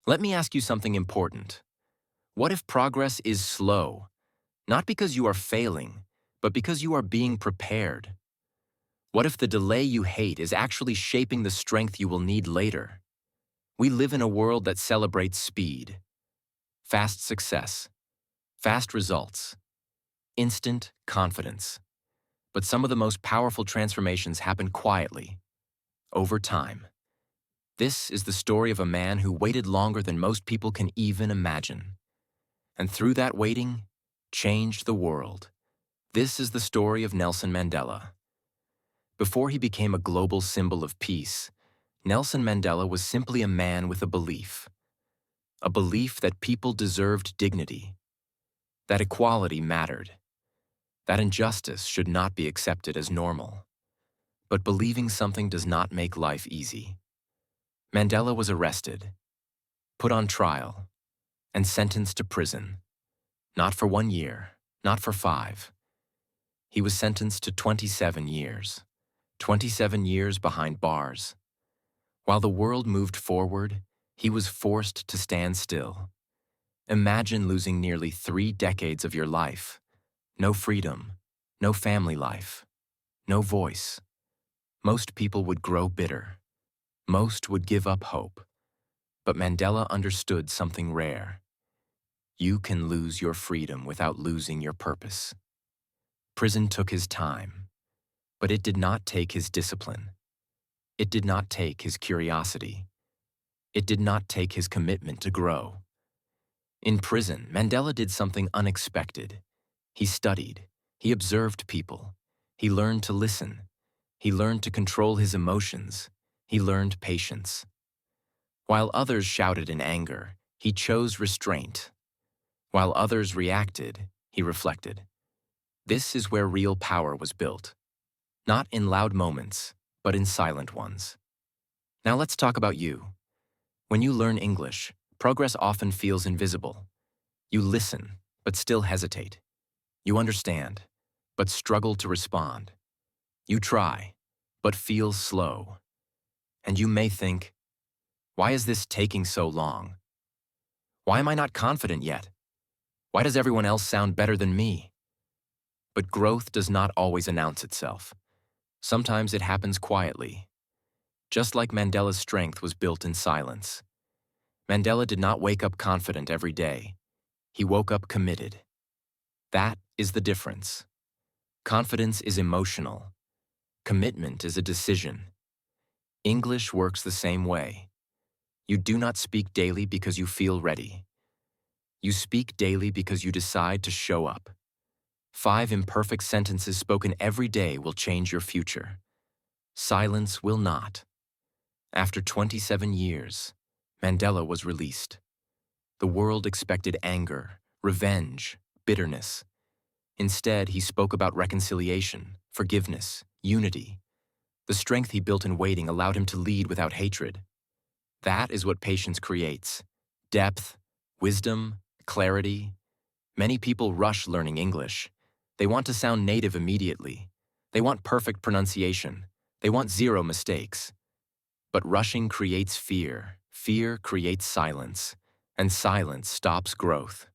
Let me ask you something important. What if progress is slow? Not because you are failing, but because you are being prepared. What if the delay you hate is actually shaping the strength you will need later? We live in a world that celebrates speed, fast success, fast results, instant confidence. But some of the most powerful transformations happen quietly, over time. This is the story of a man who waited longer than most people can even imagine. And through that waiting, changed the world. This is the story of Nelson Mandela. Before he became a global symbol of peace, Nelson Mandela was simply a man with a belief that people deserved dignity, that equality mattered, that injustice should not be accepted as normal. But believing something does not make life easy. Mandela was arrested, put on trial, and sentenced to prison. Not for 1 year, not for 5. He was sentenced to 27 years. 27 years behind bars. While the world moved forward, he was forced to stand still. Imagine losing nearly 3 decades of your life. No freedom, no family life, no voice. Most people would grow bitter. Most would give up hope. But Mandela understood something rare. You can lose your freedom without losing your purpose. Prison took his time, but it did not take his discipline. It did not take his curiosity. It did not take his commitment to grow. In prison, Mandela did something unexpected. He studied. He observed people. He learned to listen. He learned to control his emotions. He learned patience. While others shouted in anger, he chose restraint. While others reacted, he reflected. This is where real power was built. Not in loud moments, but in silent ones. Now let's talk about you. When you learn English, progress often feels invisible. You listen, but still hesitate. You understand, but struggle to respond. You try, but feel slow. And you may think, why is this taking so long? Why am I not confident yet? Why does everyone else sound better than me? But growth does not always announce itself. Sometimes it happens quietly. Just like Mandela's strength was built in silence. Mandela did not wake up confident every day. He woke up committed. That is the difference. Confidence is emotional. Commitment is a decision. English works the same way. You do not speak daily because you feel ready. You speak daily because you decide to show up. 5 imperfect sentences spoken every day will change your future. Silence will not. After 27 years, Mandela was released. The world expected anger, revenge, bitterness. Instead, he spoke about reconciliation, forgiveness, unity. The strength he built in waiting allowed him to lead without hatred. That is what patience creates. Depth, wisdom, clarity. Many people rush learning English. They want to sound native immediately. They want perfect pronunciation. They want 0 mistakes. But rushing creates fear. Fear creates silence. And silence stops growth.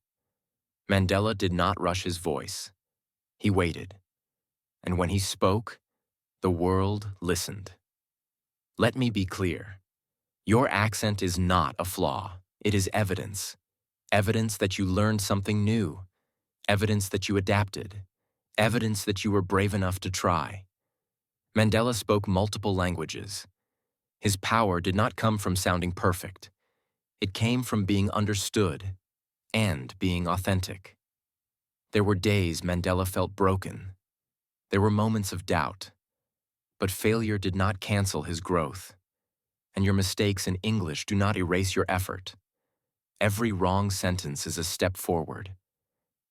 Mandela did not rush his voice. He waited. And when he spoke, the world listened. Let me be clear. Your accent is not a flaw. It is evidence. Evidence that you learned something new. Evidence that you adapted. Evidence that you were brave enough to try. Mandela spoke multiple languages. His power did not come from sounding perfect. It came from being understood and being authentic. There were days Mandela felt broken. There were moments of doubt. But failure did not cancel his growth. And your mistakes in English do not erase your effort. Every wrong sentence is a step forward.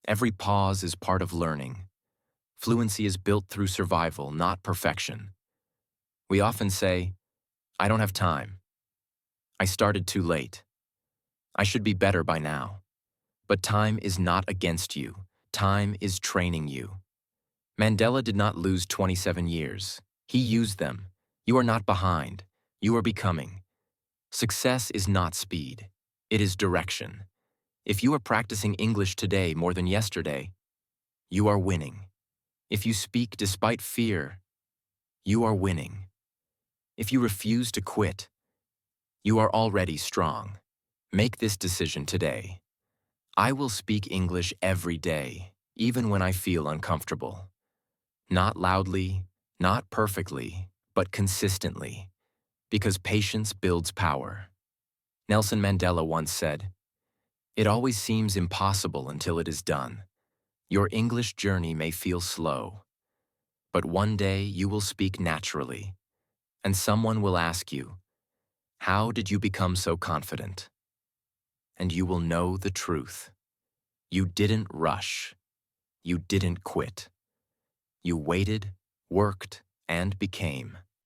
Every pause is part of learning. Fluency is built through survival, not perfection. We often say, I don't have time. I started too late. I should be better by now. But time is not against you. Time is training you. Mandela did not lose 27 years. He used them. You are not behind. You are becoming. Success is not speed. It is direction. If you are practicing English today more than yesterday, you are winning. If you speak despite fear, you are winning. If you refuse to quit, you are already strong. Make this decision today. I will speak English every day, even when I feel uncomfortable. Not loudly, not perfectly, but consistently, because patience builds power. Nelson Mandela once said, "It always seems impossible until it is done." Your English journey may feel slow, but one day you will speak naturally, and someone will ask you, "How did you become so confident?" And you will know the truth. You didn't rush. You didn't quit. You waited, worked, and became.